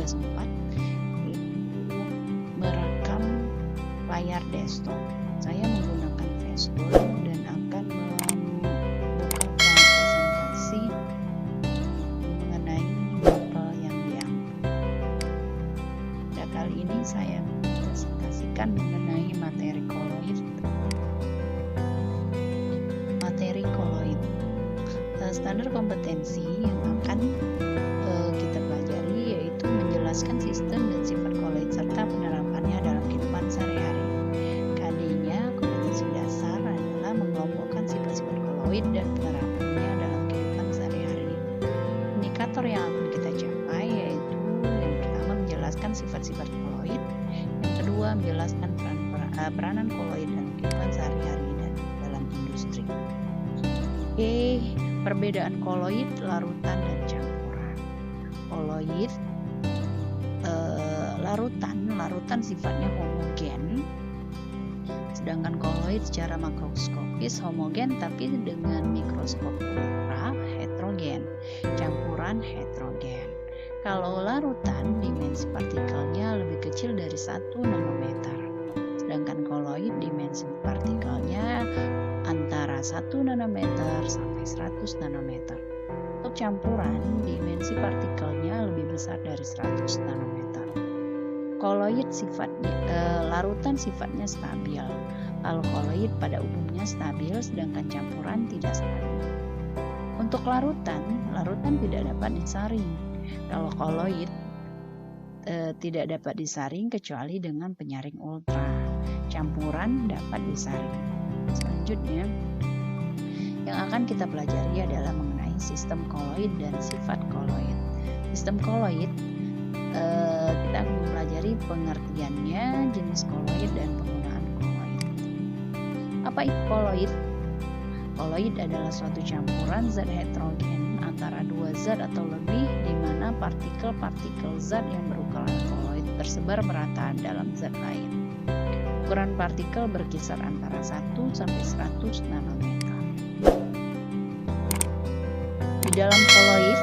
sempat merekam layar desktop. Saya menggunakan Facebook dan akan membuka presentasi mengenai mapel yang diambil. Pada kali ini saya presentasikan mengenai materi koloid. Materi koloid, standar kompetensi yang akan kita pelajari yaitu menjelaskan sistem dan sifat koloid serta penerapannya dalam kehidupan sehari-hari. KD-nya, kompetensi dasar, adalah mengelompokkan sifat-sifat koloid dan penerapannya dalam kehidupan sehari-hari. Indikator yang akan kita capai yaitu yang pertama menjelaskan sifat-sifat koloid, yang kedua menjelaskan peranan koloid dalam kehidupan sehari-hari dan dalam industri. Perbedaan koloid, larutan, dan campuran. Koloid, larutan sifatnya homogen, sedangkan koloid secara makroskopis homogen tapi dengan mikroskop ultra heterogen. Campuran heterogen. Kalau larutan, dimensi partikelnya lebih kecil dari 1 nanometer, sedangkan koloid dimensi partikelnya antara 1 nanometer sampai 100 nanometer. Untuk campuran, dimensi partikelnya lebih besar dari 100 nanometer. Koloid larutan sifatnya stabil. Kalau koloid pada umumnya stabil, sedangkan campuran tidak stabil. Untuk larutan tidak dapat disaring. Kalau koloid tidak dapat disaring kecuali dengan penyaring ultra. Campuran dapat disaring. Selanjutnya, yang akan kita pelajari adalah mengenai sistem koloid dan sifat koloid. Sistem koloid, kita akan mempelajari pengertiannya, jenis koloid, dan penggunaan koloid. Apa itu koloid? Koloid adalah suatu campuran zat heterogen antara dua zat atau lebih, di mana partikel-partikel zat yang berukuran koloid tersebar merata dalam zat lain. Ukuran partikel berkisar antara 1 sampai 100 nanometer. Di dalam koloid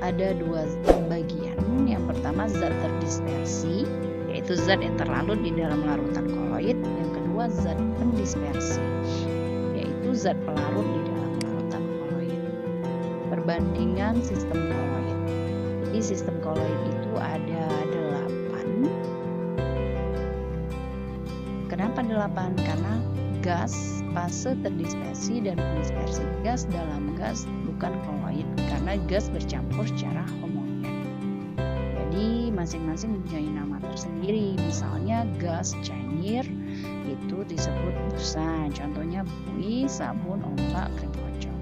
ada dua bagian. Yang pertama zat terdispersi, yaitu zat yang terlarut di dalam larutan koloid. Yang kedua zat pendispersi, yaitu zat pelarut di dalam larutan koloid. Perbandingan sistem koloid. Jadi sistem koloid itu ada 8. Kenapa 8? Karena gas, fase terdispersi dan pendispersi gas dalam gas bukan koloid, karena gas bercampur secara homogen. Jadi masing-masing mempunyai nama tersendiri. Misalnya gas cair itu disebut busa, contohnya buih, sabun, ombak, krim kocok,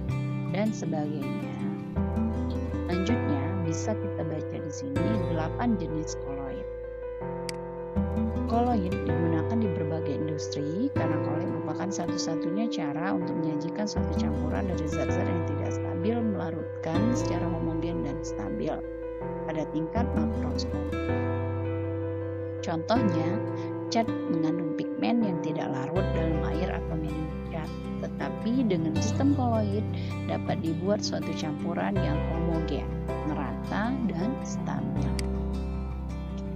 dan sebagainya. Selanjutnya bisa kita baca di sini 8 jenis koloid. Koloid digunakan di berbagai industri karena koloid merupakan satu-satunya cara untuk menyajikan suatu campuran dari zat-zat yang tidak stabil melarutkan secara homogen dan stabil pada tingkat makroskop. Contohnya, cat mengandung pigmen yang tidak larut dalam air atau medium cat, tetapi dengan sistem koloid dapat dibuat suatu campuran yang homogen, merata, dan stabil.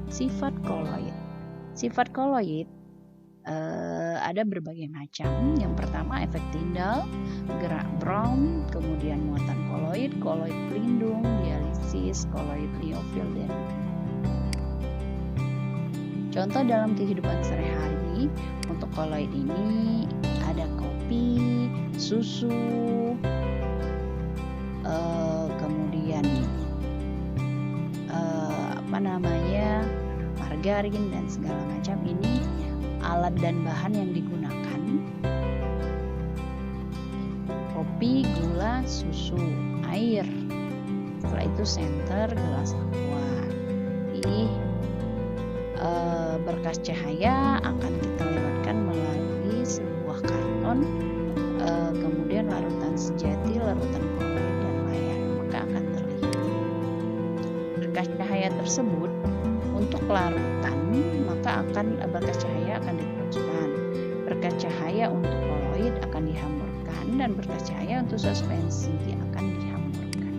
Sifat koloid. Sifat koloid ada berbagai macam. Yang pertama efek Tyndall, gerak Brown, kemudian muatan koloid, koloid pelindung, dialisis, koloid liofil, dan contoh dalam kehidupan sehari-hari untuk koloid ini ada kopi, susu, kemudian margarin dan segala macam. Ini alat dan bahan yang digunakan: kopi, gula, susu, air. Setelah itu senter, gelas aqua. Berkas cahaya akan kita lewatkan melalui sebuah karton, kemudian larutan sejati, larutan koloid, dan layar, maka akan terlihat. Berkas cahaya tersebut untuk larutan, maka berkas cahaya akan diteruskan. Berkas cahaya untuk koloid akan dihamburkan, dan berkas cahaya untuk suspensi akan dihamburkan.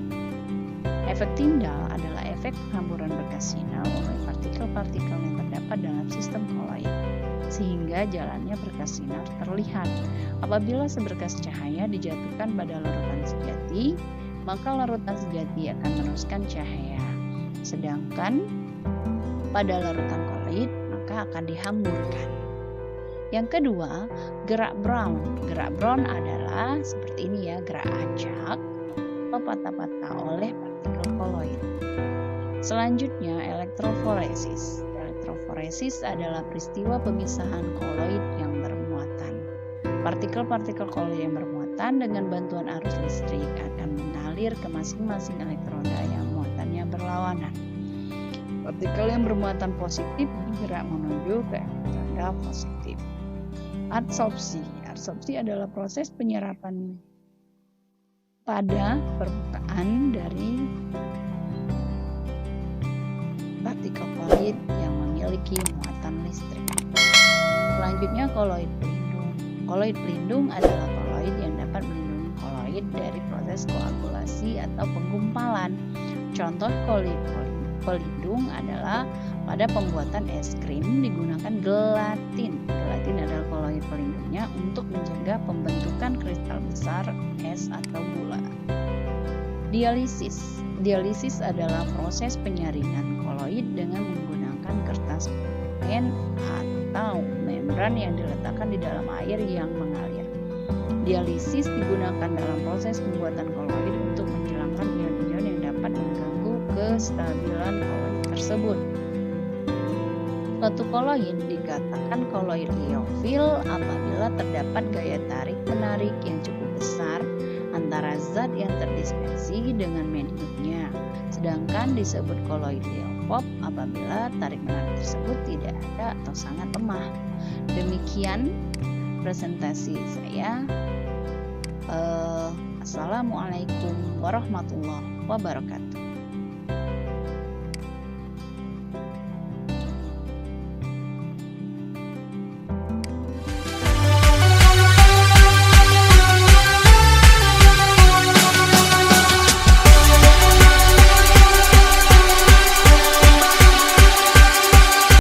Efek Tyndall adalah efek efek penghamburan berkas sinyal oleh partikel-partikel yang terdapat dalam sistem koloid, sehingga jalannya berkas sinar terlihat. Apabila seberkas cahaya dijatuhkan pada larutan sejati, maka larutan sejati akan meneruskan cahaya. Sedangkan pada larutan koloid, maka akan dihamburkan. Yang kedua, gerak Brown. Gerak Brown adalah seperti ini ya, gerak acak atau patah-patah oleh partikel koloid. Selanjutnya, elektroforesis. Elektroforesis adalah peristiwa pemisahan koloid yang bermuatan. Partikel-partikel koloid yang bermuatan dengan bantuan arus listrik akan mengalir ke masing-masing elektroda yang muatannya berlawanan. Partikel yang bermuatan positif bergerak menuju ke elektroda positif. Adsorpsi. Adsorpsi adalah proses penyerapan pada permukaan dari partikel koloid yang memiliki muatan listrik. Selanjutnya, koloid pelindung. Koloid pelindung adalah koloid yang dapat melindungi koloid dari proses koagulasi atau penggumpalan. Contoh koloid pelindung adalah pada pembuatan es krim digunakan gelatin. Gelatin adalah koloid pelindungnya untuk mencegah pembentukan kristal besar es atau gula. Dialisis. Dialisis adalah proses penyaringan koloid dengan menggunakan kertas pulpen atau membran yang diletakkan di dalam air yang mengalir. Dialisis digunakan dalam proses pembuatan koloid untuk menghilangkan ion-ion yang dapat mengganggu kestabilan koloid tersebut. Suatu koloid dikatakan koloid liofil apabila terdapat gaya tarik-menarik yang cukup besar antara zat yang terdispersi dengan mediumnya. Sedangkan disebut koloid liofop apabila tarik-menarik tersebut tidak ada atau sangat lemah. Demikian presentasi saya. Assalamualaikum warahmatullahi wabarakatuh.